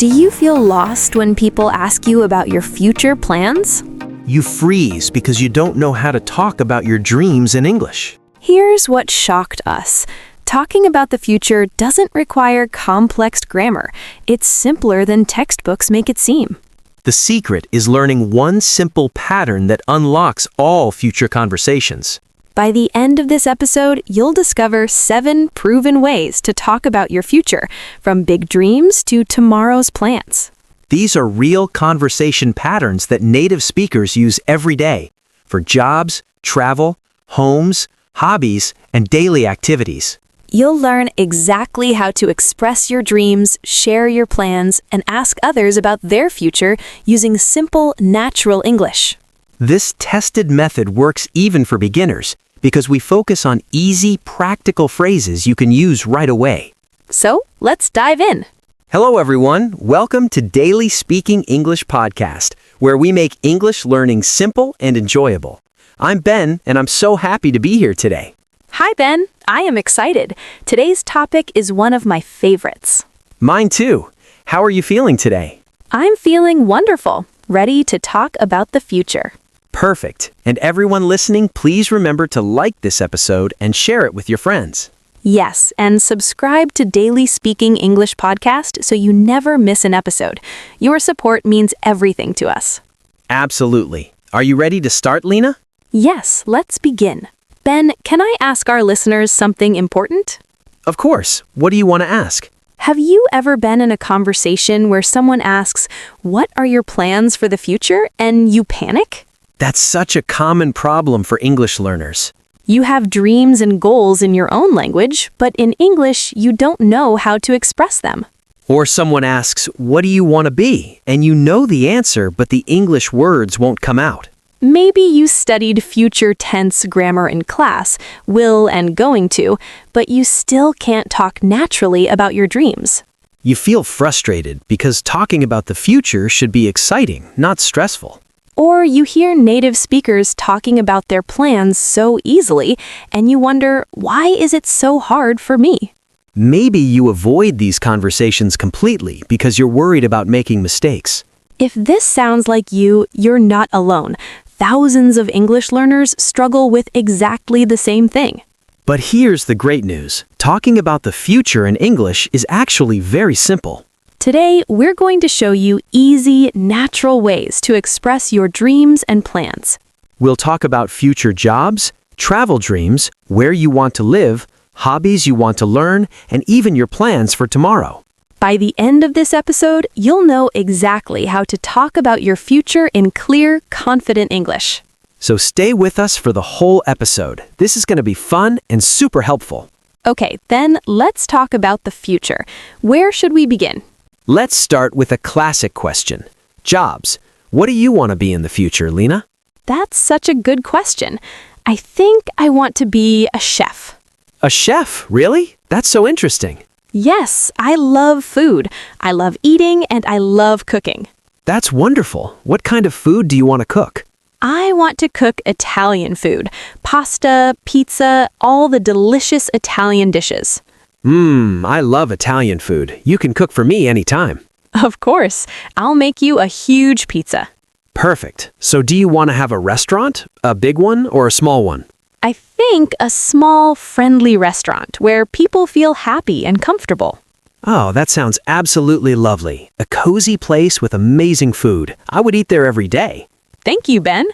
Do you feel lost when people ask you about your future plans? You freeze because you don't know how to talk about your dreams in English. Here's what shocked us. Talking about the future doesn't require complex grammar. It's simpler than textbooks make it seem. The secret is learning one simple pattern that unlocks all future conversations. By the end of this episode, you'll discover 7 proven ways to talk about your future, from big dreams to tomorrow's plans. These are real conversation patterns that native speakers use every day for jobs, travel, homes, hobbies, and daily activities. You'll learn exactly how to express your dreams, share your plans, and ask others about their future using simple, natural English. This tested method works even for beginners because we focus on easy, practical phrases you can use right away. So, let's dive in. Hello, everyone. Welcome to Daily Speaking English Podcast, where we make English learning simple and enjoyable. I'm Ben, and I'm so happy to be here today. Hi, Ben. I am excited. Today's topic is one of my favorites. Mine too. How are you feeling today? I'm feeling wonderful, ready to talk about the future. Perfect. And everyone listening, please remember to like this episode and share it with your friends. Yes, and subscribe to Daily Speaking English Podcast so you never miss an episode. Your support means everything to us. Absolutely. Are you ready to start, Lena? Yes, let's begin. Ben, can I ask our listeners something important? Of course. What do you want to ask? Have you ever been in a conversation where someone asks, "What are your plans for the future?" and you panic? That's such a common problem for English learners. You have dreams and goals in your own language, but in English, you don't know how to express them. Or someone asks, "What do you want to be?" and you know the answer, but the English words won't come out. Maybe you studied future tense grammar in class, will and going to, but you still can't talk naturally about your dreams. You feel frustrated because talking about the future should be exciting, not stressful. Or you hear native speakers talking about their plans so easily, and you wonder, why is it so hard for me? Maybe you avoid these conversations completely because you're worried about making mistakes. If this sounds like you, you're not alone. Thousands of English learners struggle with exactly the same thing. But here's the great news. Talking about the future in English is actually very simple. Today, we're going to show you easy, natural ways to express your dreams and plans. We'll talk about future jobs, travel dreams, where you want to live, hobbies you want to learn, and even your plans for tomorrow. By the end of this episode, you'll know exactly how to talk about your future in clear, confident English. So stay with us for the whole episode. This is going to be fun and super helpful. Okay, then let's talk about the future. Where should we begin? Let's start with a classic question. Jobs. What do you want to be in the future, Lena? That's such a good question. I think I want to be a chef. A chef, really? That's so interesting. Yes, I love food. I love eating and I love cooking. That's wonderful. What kind of food do you want to cook? I want to cook Italian food. Pasta, pizza, all the delicious Italian dishes. I love Italian food. You can cook for me anytime. Of course. I'll make you a huge pizza. Perfect. So do you want to have a restaurant? A big one or a small one? I think a small, friendly restaurant where people feel happy and comfortable. Oh, that sounds absolutely lovely. A cozy place with amazing food. I would eat there every day. Thank you, Ben.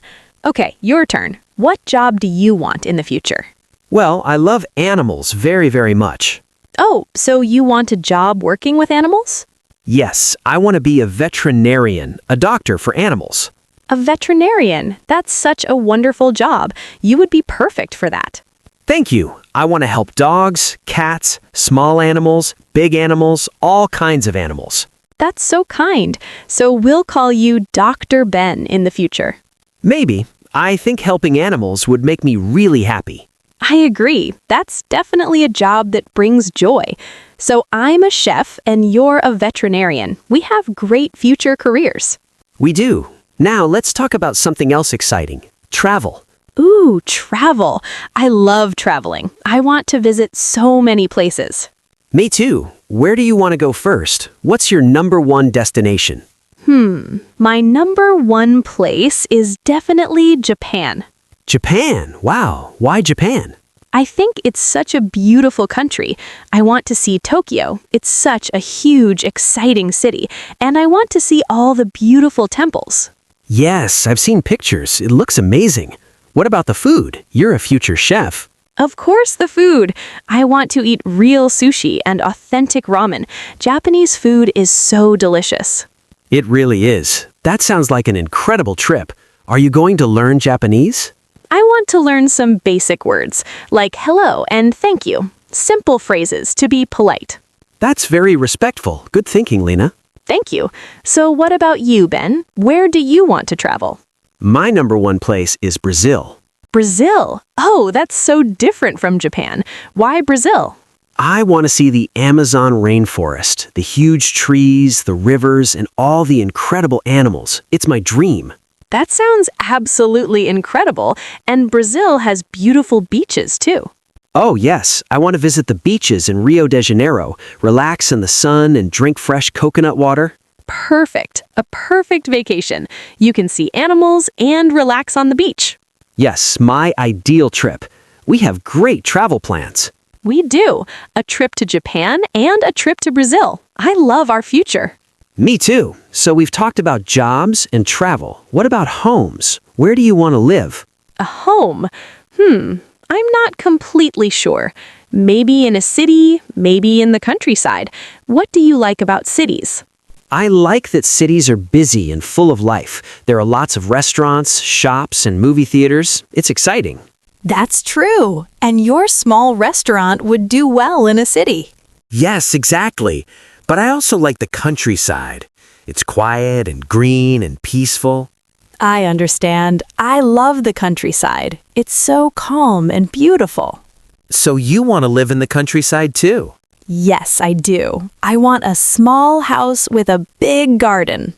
Okay, your turn. What job do you want in the future? Well, I love animals very, very much. Oh, so you want a job working with animals? Yes, I want to be a veterinarian, a doctor for animals. A veterinarian. That's such a wonderful job. You would be perfect for that. Thank you. I want to help dogs, cats, small animals, big animals, all kinds of animals. That's so kind. So we'll call you Dr. Ben in the future. Maybe. I think helping animals would make me really happy. I agree. That's definitely a job that brings joy. So I'm a chef and you're a veterinarian. We have great future careers. We do. Now let's talk about something else exciting. Travel. Ooh, travel. I love traveling. I want to visit so many places. Me too. Where do you want to go first? What's your number one destination? My number one place is definitely Japan. Japan. Wow. Why Japan? I think it's such a beautiful country. I want to see Tokyo. It's such a huge, exciting city, and I want to see all the beautiful temples. Yes, I've seen pictures. It looks amazing. What about the food? You're a future chef. Of course, the food. I want to eat real sushi and authentic ramen. Japanese food is so delicious. It really is. That sounds like an incredible trip. Are you going to learn Japanese? I want to learn some basic words, like hello and thank you. Simple phrases to be polite. That's very respectful. Good thinking, Lena. Thank you. So what about you, Ben? Where do you want to travel? My number one place is Brazil. Brazil. Oh, that's so different from Japan. Why Brazil? I want to see the Amazon rainforest, the huge trees, the rivers, and all the incredible animals. It's my dream. That sounds absolutely incredible. And Brazil has beautiful beaches, too. Oh, yes. I want to visit the beaches in Rio de Janeiro, relax in the sun, and drink fresh coconut water. Perfect. A perfect vacation. You can see animals and relax on the beach. Yes, my ideal trip. We have great travel plans. We do. A trip to Japan and a trip to Brazil. I love our future. Me too. So we've talked about jobs and travel. What about homes? Where do you want to live? A home? I'm not completely sure. Maybe in a city, maybe in the countryside. What do you like about cities? I like that cities are busy and full of life. There are lots of restaurants, shops, and movie theaters. It's exciting. That's true. And your small restaurant would do well in a city. Yes, exactly. But I also like the countryside. It's quiet and green and peaceful. I understand. I love the countryside. It's so calm and beautiful. So you want to live in the countryside too? Yes, I do. I want a small house with a big garden.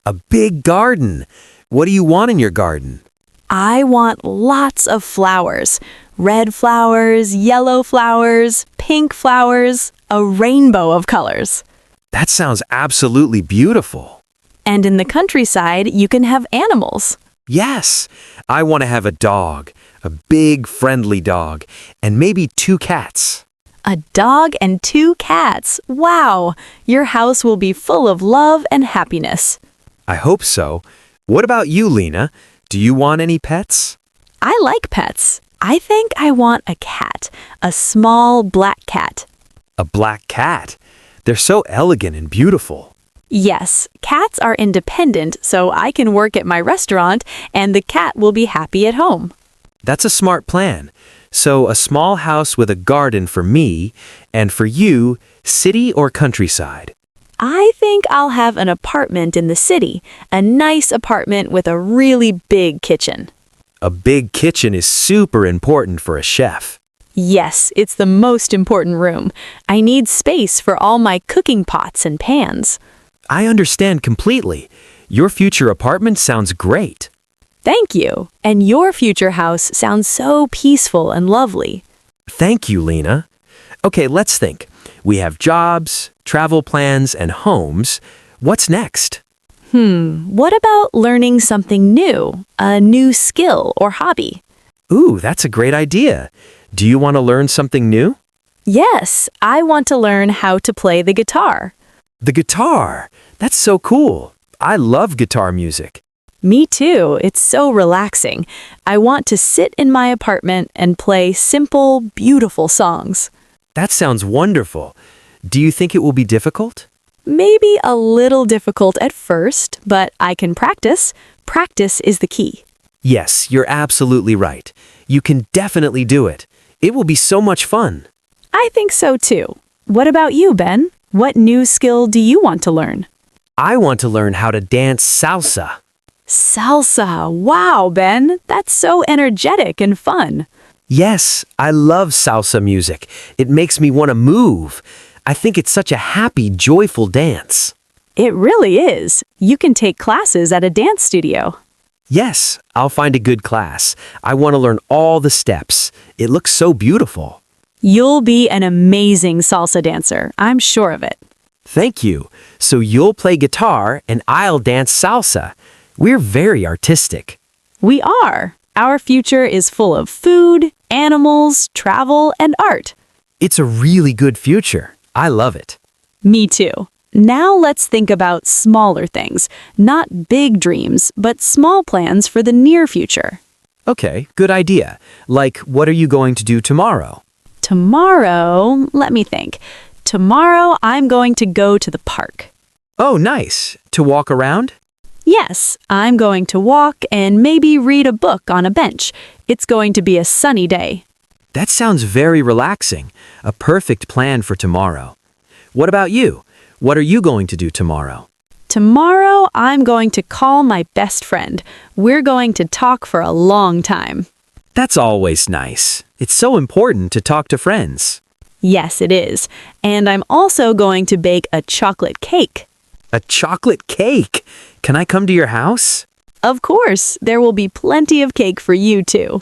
A big garden. What do you want in your garden? I want lots of flowers. Red flowers, yellow flowers, pink flowers, a rainbow of colors. That sounds absolutely beautiful. And in the countryside, you can have animals. Yes, I want to have a dog, a big friendly dog, and maybe 2 cats. A dog and 2 cats. Wow! Your house will be full of love and happiness. I hope so. What about you, Lena? Do you want any pets? I like pets. I think I want a cat, a small black cat. A black cat. They're so elegant and beautiful. Yes, cats are independent, so I can work at my restaurant and the cat will be happy at home. That's a smart plan. So a small house with a garden for me, and for you, city or countryside? I think I'll have an apartment in the city, a nice apartment with a really big kitchen. A big kitchen is super important for a chef. Yes, it's the most important room. I need space for all my cooking pots and pans. I understand completely. Your future apartment sounds great. Thank you. And your future house sounds so peaceful and lovely. Thank you, Lena. Okay, let's think. We have jobs, travel plans, and homes. What's next? What about learning something new, a new skill or hobby? Ooh, that's a great idea. Do you want to learn something new? Yes, I want to learn how to play the guitar. The guitar. That's so cool. I love guitar music. Me too. It's so relaxing. I want to sit in my apartment and play simple, beautiful songs. That sounds wonderful. Do you think it will be difficult? Maybe a little difficult at first, but I can practice. Practice is the key. Yes, you're absolutely right. You can definitely do it. It will be so much fun. I think so too. What about you, Ben? What new skill do you want to learn? I want to learn how to dance salsa. Salsa. Wow, Ben. That's so energetic and fun. Yes, I love salsa music. It makes me want to move. I think it's such a happy, joyful dance. It really is. You can take classes at a dance studio. Yes, I'll find a good class. I want to learn all the steps. It looks so beautiful. You'll be an amazing salsa dancer, I'm sure of it. Thank you. So you'll play guitar and I'll dance salsa. We're very artistic. We are. Our future is full of food, animals, travel, and art. It's a really good future. I love it. Me too. Now let's think about smaller things, not big dreams, but small plans for the near future. Okay, good idea. Like, what are you going to do tomorrow? Tomorrow, let me think. Tomorrow I'm going to go to the park. Oh, nice. To walk around? Yes, I'm going to walk and maybe read a book on a bench. It's going to be a sunny day. That sounds very relaxing. A perfect plan for tomorrow. What about you? What are you going to do tomorrow? Tomorrow I'm going to call my best friend. We're going to talk for a long time. That's always nice. It's so important to talk to friends. Yes, it is. And I'm also going to bake a chocolate cake. A chocolate cake? Can I come to your house? Of course, there will be plenty of cake for you too.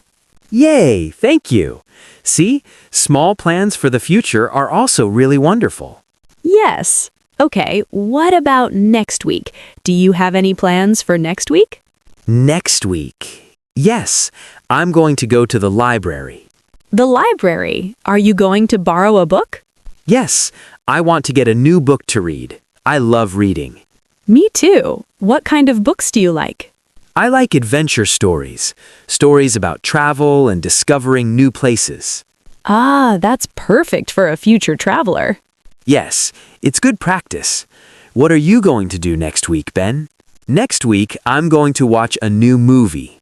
Yay, thank you. See, small plans for the future are also really wonderful. Yes. Okay, what about next week? Do you have any plans for next week? Next week. Yes, I'm going to go to the library. The library. Are you going to borrow a book? Yes, I want to get a new book to read. I love reading. Me too. What kind of books do you like? I like adventure stories. Stories about travel and discovering new places. Ah, that's perfect for a future traveler. Yes, it's good practice. What are you going to do next week, Ben? Next week, I'm going to watch a new movie.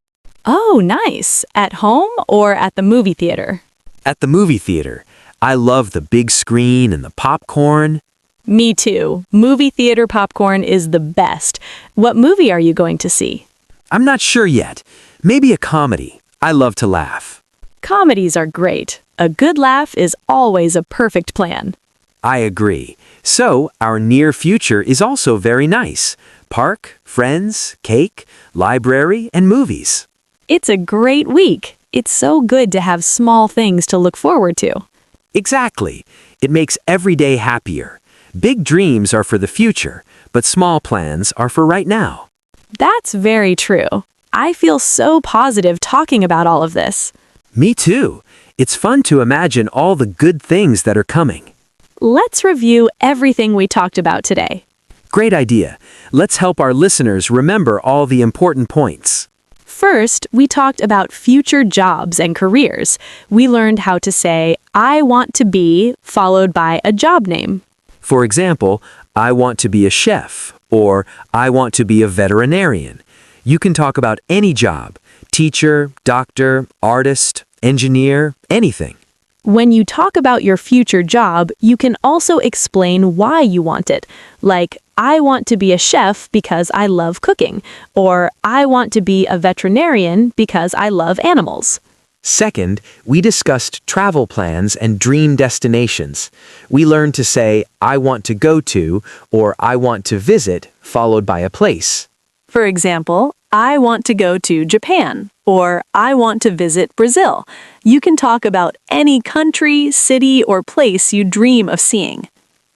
Oh, nice. At home or at the movie theater? At the movie theater. I love the big screen and the popcorn. Me too. Movie theater popcorn is the best. What movie are you going to see? I'm not sure yet. Maybe a comedy. I love to laugh. Comedies are great. A good laugh is always a perfect plan. I agree. So, our near future is also very nice. Park, friends, cake, library, and movies. It's a great week. It's so good to have small things to look forward to. Exactly. It makes every day happier. Big dreams are for the future, but small plans are for right now. That's very true. I feel so positive talking about all of this. Me too. It's fun to imagine all the good things that are coming. Let's review everything we talked about today. Great idea. Let's help our listeners remember all the important points. First, we talked about future jobs and careers. We learned how to say, I want to be, followed by a job name. For example, I want to be a chef, or I want to be a veterinarian. You can talk about any job, teacher, doctor, artist, engineer, anything. When you talk about your future job, you can also explain why you want it. Like, I want to be a chef because I love cooking, or I want to be a veterinarian because I love animals. Second, we discussed travel plans and dream destinations. We learned to say, I want to go to, or I want to visit, followed by a place. For example, I want to go to Japan, or I want to visit Brazil. You can talk about any country, city, or place you dream of seeing.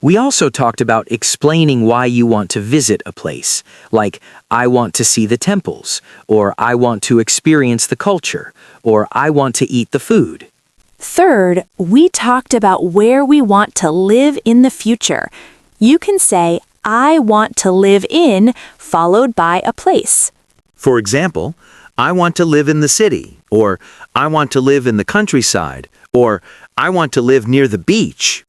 We also talked about explaining why you want to visit a place, like I want to see the temples, or I want to experience the culture, or I want to eat the food. Third, we talked about where we want to live in the future. You can say, I want to live in, followed by a place. For example, I want to live in the city, or I want to live in the countryside, or I want to live near the beach.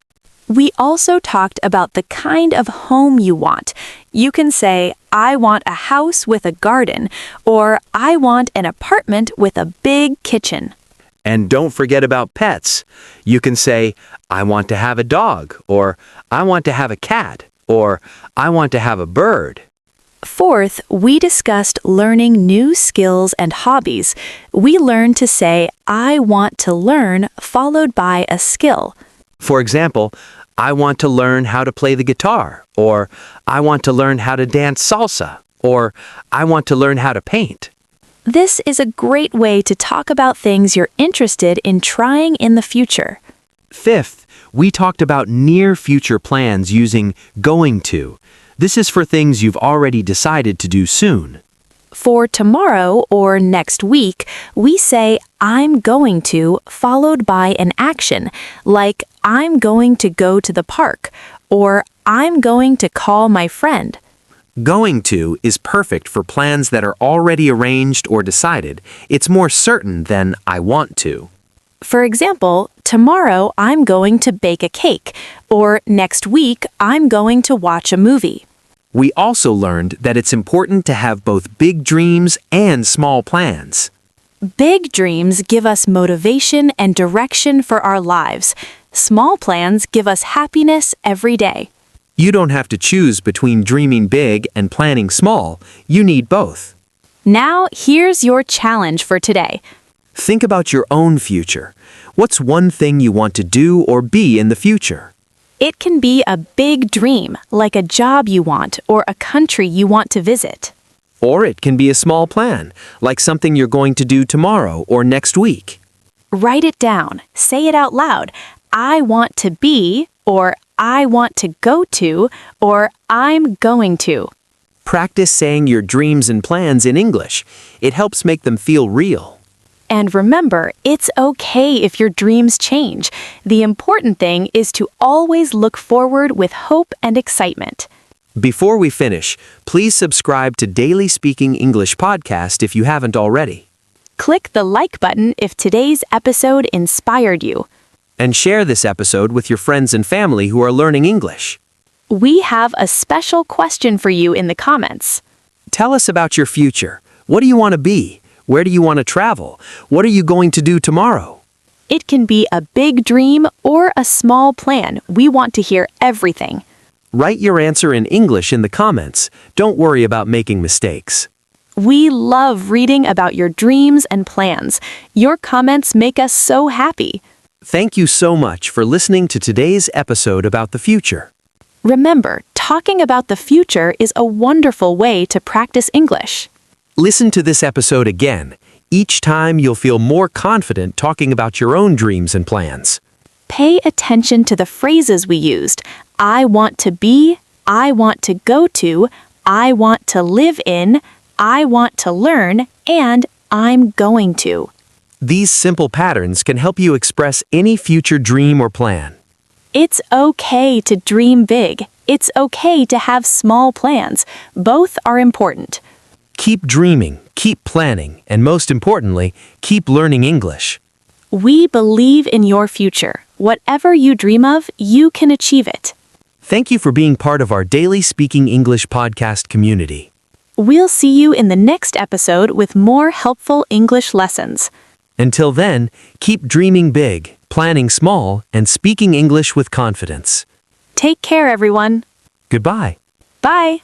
We also talked about the kind of home you want. You can say, I want a house with a garden, or I want an apartment with a big kitchen. And don't forget about pets. You can say, I want to have a dog, or I want to have a cat, or I want to have a bird. Fourth, we discussed learning new skills and hobbies. We learned to say, I want to learn, followed by a skill. For example, I want to learn how to play the guitar, or I want to learn how to dance salsa, or I want to learn how to paint. This is a great way to talk about things you're interested in trying in the future. Fifth, we talked about near future plans using going to. This is for things you've already decided to do soon. For tomorrow or next week, we say I'm going to followed by an action, like I'm going to go to the park or I'm going to call my friend. Going to is perfect for plans that are already arranged or decided. It's more certain than I want to. For example, tomorrow I'm going to bake a cake, or next week I'm going to watch a movie. We also learned that it's important to have both big dreams and small plans. Big dreams give us motivation and direction for our lives. Small plans give us happiness every day. You don't have to choose between dreaming big and planning small. You need both. Now, here's your challenge for today. Think about your own future. What's one thing you want to do or be in the future? It can be a big dream, like a job you want or a country you want to visit. Or it can be a small plan, like something you're going to do tomorrow or next week. Write it down. Say it out loud. I want to be, or I want to go to, or I'm going to. Practice saying your dreams and plans in English. It helps make them feel real. And remember, it's okay if your dreams change. The important thing is to always look forward with hope and excitement. Before we finish, please subscribe to Daily Speaking English podcast if you haven't already. Click the like button if today's episode inspired you. And share this episode with your friends and family who are learning English. We have a special question for you in the comments. Tell us about your future. What do you want to be? Where do you want to travel? What are you going to do tomorrow? It can be a big dream or a small plan. We want to hear everything. Write your answer in English in the comments. Don't worry about making mistakes. We love reading about your dreams and plans. Your comments make us so happy. Thank you so much for listening to today's episode about the future. Remember, talking about the future is a wonderful way to practice English. Listen to this episode again. Each time you'll feel more confident talking about your own dreams and plans. Pay attention to the phrases we used. I want to be, I want to go to, I want to live in, I want to learn, and I'm going to. These simple patterns can help you express any future dream or plan. It's okay to dream big. It's okay to have small plans. Both are important. Keep dreaming, keep planning, and most importantly, keep learning English. We believe in your future. Whatever you dream of, you can achieve it. Thank you for being part of our Daily Speaking English podcast community. We'll see you in the next episode with more helpful English lessons. Until then, keep dreaming big, planning small, and speaking English with confidence. Take care, everyone. Goodbye. Bye.